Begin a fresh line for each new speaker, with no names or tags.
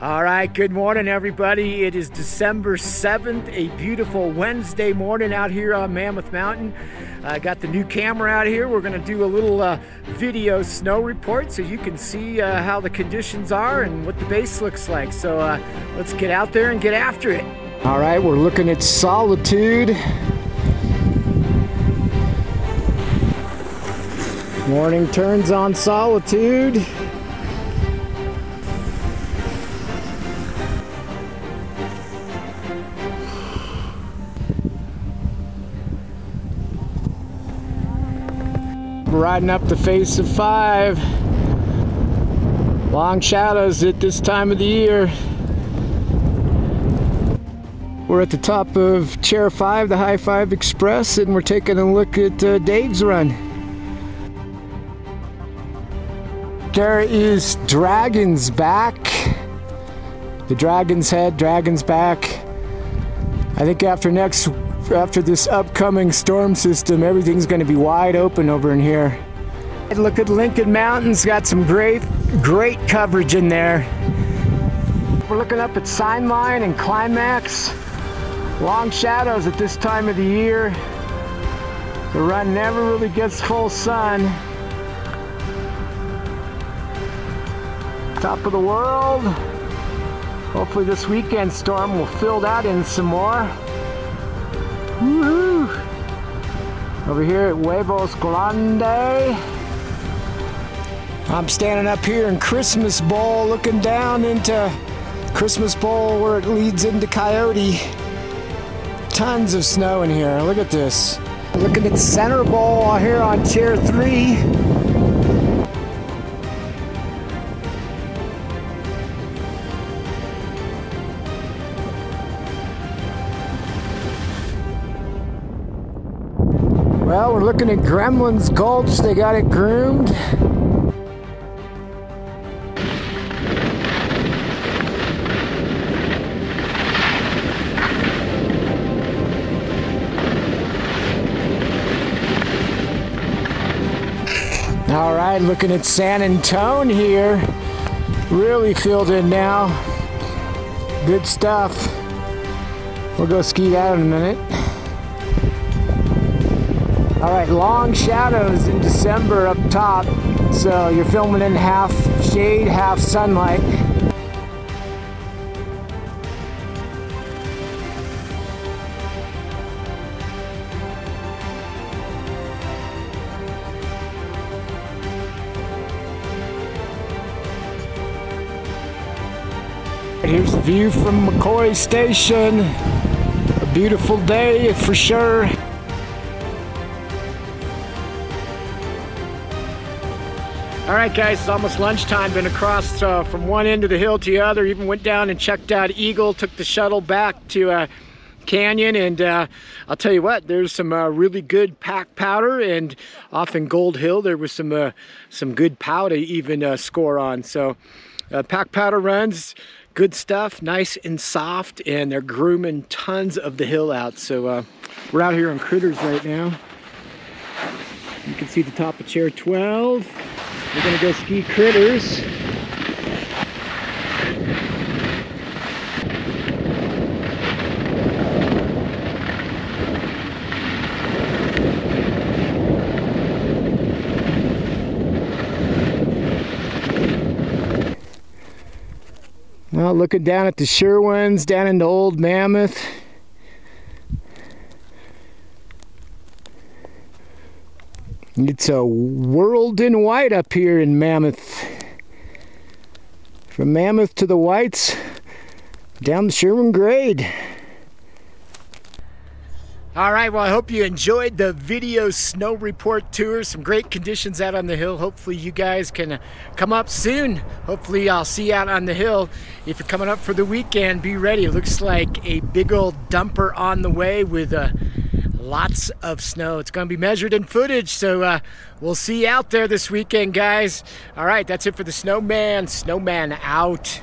All right, good morning, everybody. It is December 7th, a beautiful Wednesday morning out here on Mammoth Mountain. I got the new camera out here. We're gonna do a little video snow report so you can see how the conditions are and what the base looks like. So let's get out there and get after it. All right, we're looking at Solitude. Morning turns on Solitude. Riding up the face of 5. Long shadows at this time of the year. We're at the top of Chair 5, the High 5 Express, and we're taking a look at Dave's run. There is Dragon's Back. The Dragon's Head, Dragon's Back. I think after this upcoming storm system, everything's going to be wide open over in here. Look at Lincoln Mountain's got some great coverage in there. We're looking up at Sign Line and Climax. Long shadows at this time of the year. The run never really gets full sun. Top of the world. Hopefully this weekend storm will fill that in some more. Woohoo! Over here at Huevos Grande. I'm standing up here in Christmas Bowl looking down into Christmas Bowl where it leads into Coyote. Tons of snow in here. Look at this. Looking at Center Bowl here on Chair 3. Well, we're looking at Gremlin's Gulch. They got it groomed. All right, looking at San Antonio here. Really filled in now. Good stuff. We'll go ski that in a minute. All right, long shadows in December up top, so you're filming in half shade, half sunlight. Here's the view from McCoy Station. A beautiful day for sure. All right, guys, it's almost lunchtime. Been across from one end of the hill to the other. Even went down and checked out Eagle, took the shuttle back to Canyon, and I'll tell you what, there's some really good pack powder, and off in Gold Hill there was some good powder even score on. So pack powder runs, good stuff, nice and soft, and they're grooming tons of the hill out. So we're out here on Critters right now. You can see the top of Chair 12. We're gonna go ski Critters. Well, looking down at the Sherwins, down into Old Mammoth. It's a world in white up here in Mammoth. From Mammoth to the Whites, down the Sherman Grade. All right, well, I hope you enjoyed the video snow report tour. Some great conditions out on the hill. Hopefully you guys can come up soon. Hopefully I'll see you out on the hill. If you're coming up for the weekend, be ready. It looks like a big old dumper on the way with lots of snow. It's going to be measured in footage, so we'll see you out there this weekend, guys. All right, that's it for the Snowman. Snowman out.